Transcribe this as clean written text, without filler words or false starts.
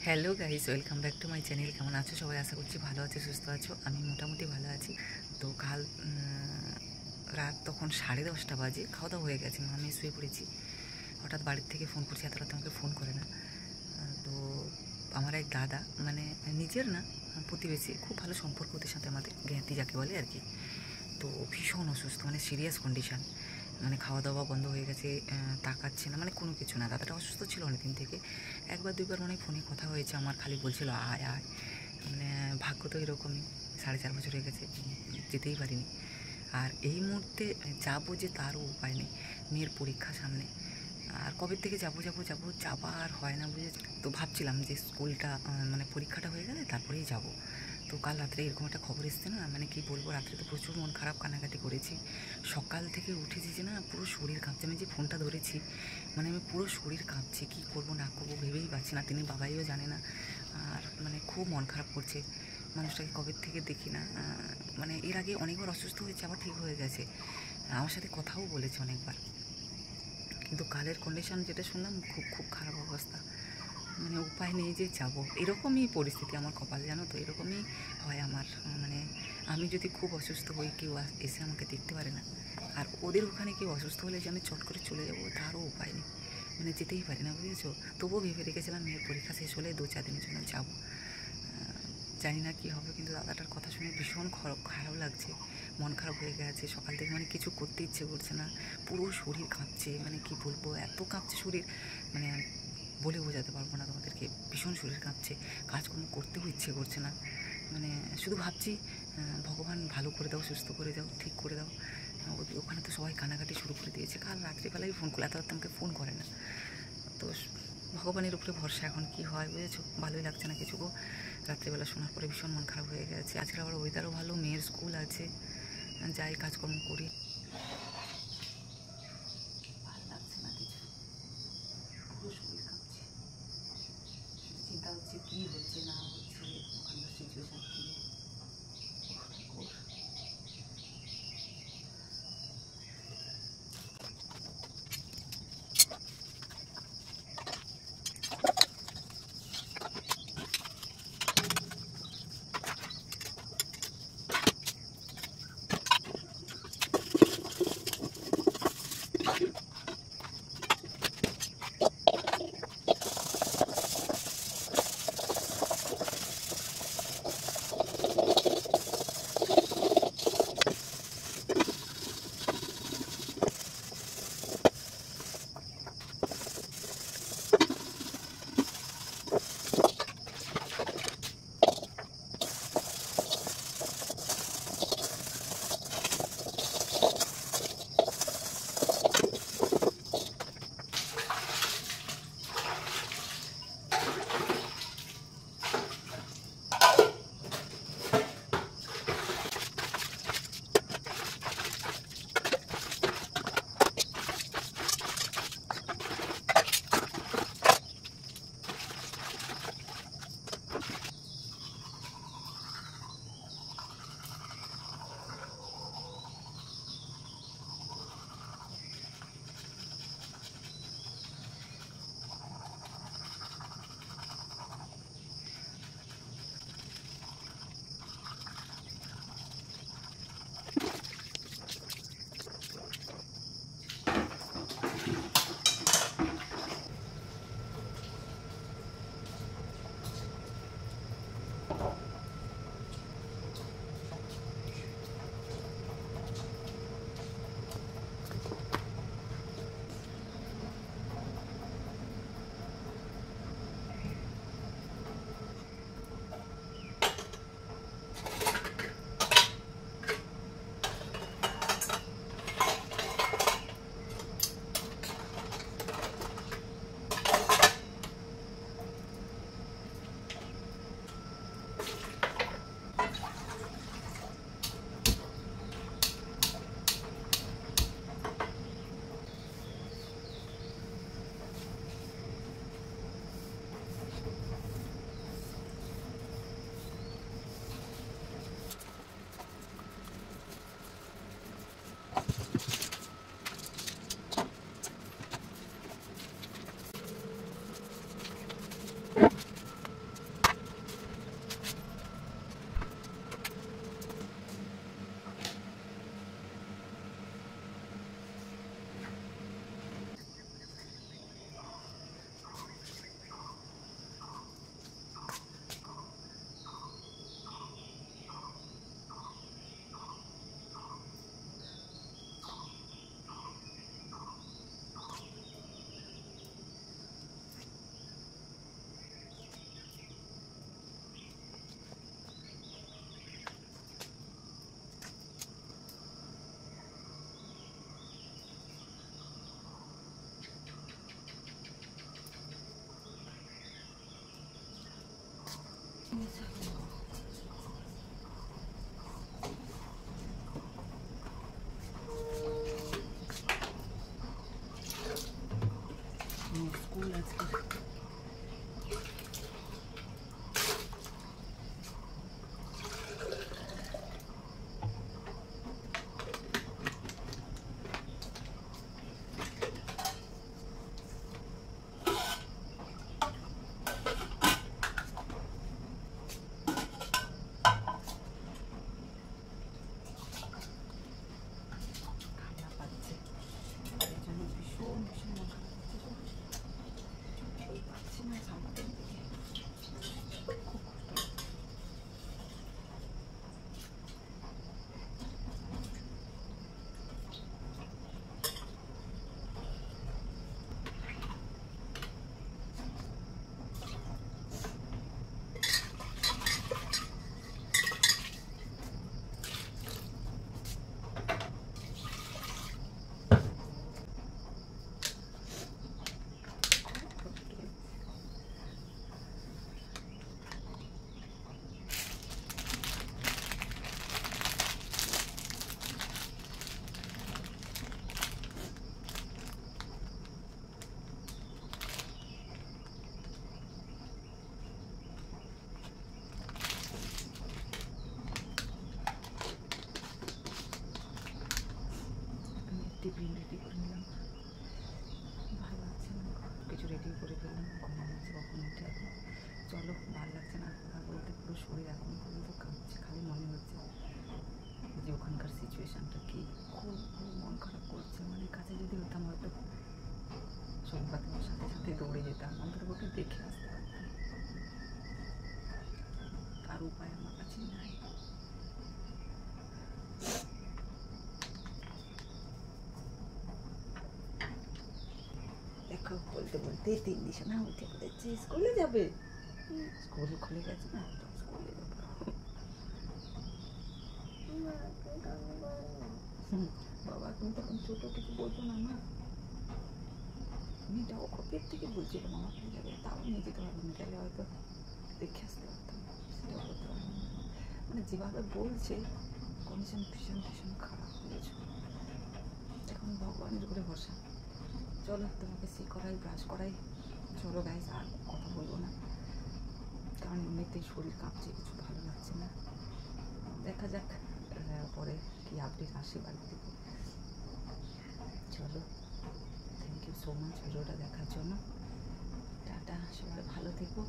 Hello guys, welcome back to my channel. কেমন আছো সবাই? আশা করছি ভালো আছো, সুস্থ আছো। আমি মোটামুটি ভালো আছি। তো কাল রাত তখন 10:30 বাজে, খাওয়া দাওয়া হয়ে গেছে, আমি শুয়ে পড়েছি। হঠাৎ বাড়ির থেকে ফোন করছি, এত রাতে আমাকে ফোন করে না। তো আমার এক দাদা, মানে নিজের না, প্রতিবেশী, খুব ভালো সম্পর্ক ওদের সাথে আমাদের, জ্ঞাতি যাকে বলে আর কি। তো ভীষণ অসুস্থ, মানে সিরিয়াস কন্ডিশান, মানে খাওয়া দাওয়া বন্ধ হয়ে গেছে, তাকাচ্ছে না, মানে কোনো কিছু না। দাদাটা অসুস্থ ছিল অনেকদিন থেকে। একবার দুইবার মানে ফোনে কথা হয়েছে আমার, খালি বলছিল আয় আয়। মানে ভাগ্য তো এরকমই, 4.5 বছর হয়ে গেছে, যেতেই পারিনি। আর এই মুহূর্তে যাবো যে তারও উপায় নেই, মেয়ের পরীক্ষা সামনে। আর কবে থেকে যাবো আর হয় না, বুঝেছি। তো ভাবছিলাম যে স্কুলটা মানে পরীক্ষাটা হয়ে গেলে তারপরেই যাব। তো কাল রাত্রে এরকম একটা খবর এসছে না, মানে কি বলবো, রাত্রে তো প্রচুর মন খারাপ, কান্নাকাটি করেছি। সকাল থেকে উঠেছি যে না, পুরো শরীর কাঁপছে। আমি যে ফোনটা ধরেছি, মানে আমি পুরো শরীর কাঁপছে, কী করবো না করবো ভেবেই পাচ্ছি না। তিনি বাবাইও জানে না। আর মানে খুব মন খারাপ করছে, মানুষটাকে কবে থেকে দেখি না। মানে এর আগে অনেকবার অসুস্থ হয়েছে, আবার ঠিক হয়ে গেছে, আমার সাথে কথাও বলেছে অনেকবার। কিন্তু কালের কন্ডিশন যেটা শুনলাম, খুব খুব খারাপ অবস্থা। মানে উপায় নেই যে যাব, এরকমই পরিস্থিতি আমার কপাল, জানো তো, এরকমই হয় আমার। মানে আমি যদি খুব অসুস্থ হই, কেউ এসে আমাকে দেখতে পারে না। আর ওদের ওখানে কেউ অসুস্থ হলে যে আমি চট করে চলে যাবো, তারও উপায় নেই, মানে যেতেই পারি না, বুঝেছো। তবুও ভেবে রেখেছিলাম মেয়ের পরীক্ষা শেষ হলে 2-4 দিনের জন্য যাবো। জানি না কী হবে, কিন্তু দাদাটার কথা শুনে ভীষণ খারাপ লাগছে, মন খারাপ হয়ে গেছে সকাল থেকে। মানে কিছু করতে ইচ্ছে করছে না, পুরো শরীর কাঁপছে, মানে কি বলবো, এত কাঁপছে শরীর, মানে বলে বোঝাতে পারবো না তোমাদেরকে। ভীষণ শরীর কাঁপছে, কাজকর্ম করতেও ইচ্ছে করছে না। মানে শুধু ভাবছি, ভগবান ভালো করে দাও, সুস্থ করে দাও, ঠিক করে দাও। ওখানে তো সবাই কানাকাটি শুরু করে দিয়েছে। কাল রাত্রিবেলায় ফোন করলে, এত রাত আমাকে ফোন করে না। তো ভগবানের উপরে ভরসা, এখন কি হয়, বুঝেছো। ভালোই লাগছে না কিছু গো। রাত্রিবেলা শোনার পরে ভীষণ মন খারাপ হয়ে গেছে। আজকে আবার ওয়েদারও ভালো, মেয়ের স্কুল আছে, যাই কাজকর্ম করি। ভালো লাগছে না কিছু, পুরো শরীর কাঁপছে। চিন্তা হচ্ছে কী হচ্ছে না হচ্ছে, ওখানকার সিচুয়েশান কী। স্কুল আজকে টিফিন রেডি করে নিলাম, ভালো লাগছে না, কিছু রেডি করে ফেললাম, ঘুমানো আছে কখন উঠে এখন। চলো, ভালো লাগছে না কথা বলতে, পুরো শরীর এখন পর্যন্ত কাঁপছে, খালি মনে হচ্ছে যে ওখানকার সিচুয়েশানটা কি, খুব খুব মন খারাপ করছে। মানে কাছে যদি হতাম হয়তো সংবাদ সাথে সাথে দৌড়ে যেতাম, অন্তত ওকে দেখে আসতে পারতাম, আর উপায় আমার কাছে নাই। দেখো, বলতে বলতে 3 দিশা না উঠে পড়েছে, স্কুলে যাবে, স্কুল খুলে গেছে না, স্কুলে যাবে। বাবা তুমি তখন ছোট, কিছু বলতো না মা, আমি যাও কপের থেকে বলছিলাম আমার খুলে যাবে, তাও নিয়ে যেতে পারবো না, গেলে হয়তো দেখে আসতে পারতাম, সেটাও করতে পারবো না। মানে যেভাবে বলছে কন্ডিশন ভীষণ ভীষণ খারাপ হয়েছে, এখন ভগবানের উপরে ভরসা। চলো তোমাকে সি করাই, ব্রাশ করাই, চলো গাইস, আর কথা বলবো না, কারণ এমনিতেই শরীর কাঁপছে, কিছু ভালো লাগছে না। দেখা যাক পরে কি আপডেট আসে বাড়ি থেকে। চলো, থ্যাংক ইউ সো মাচ ভিডিওটা দেখার জন্য, টাটা, সবাই ভালো থেকো।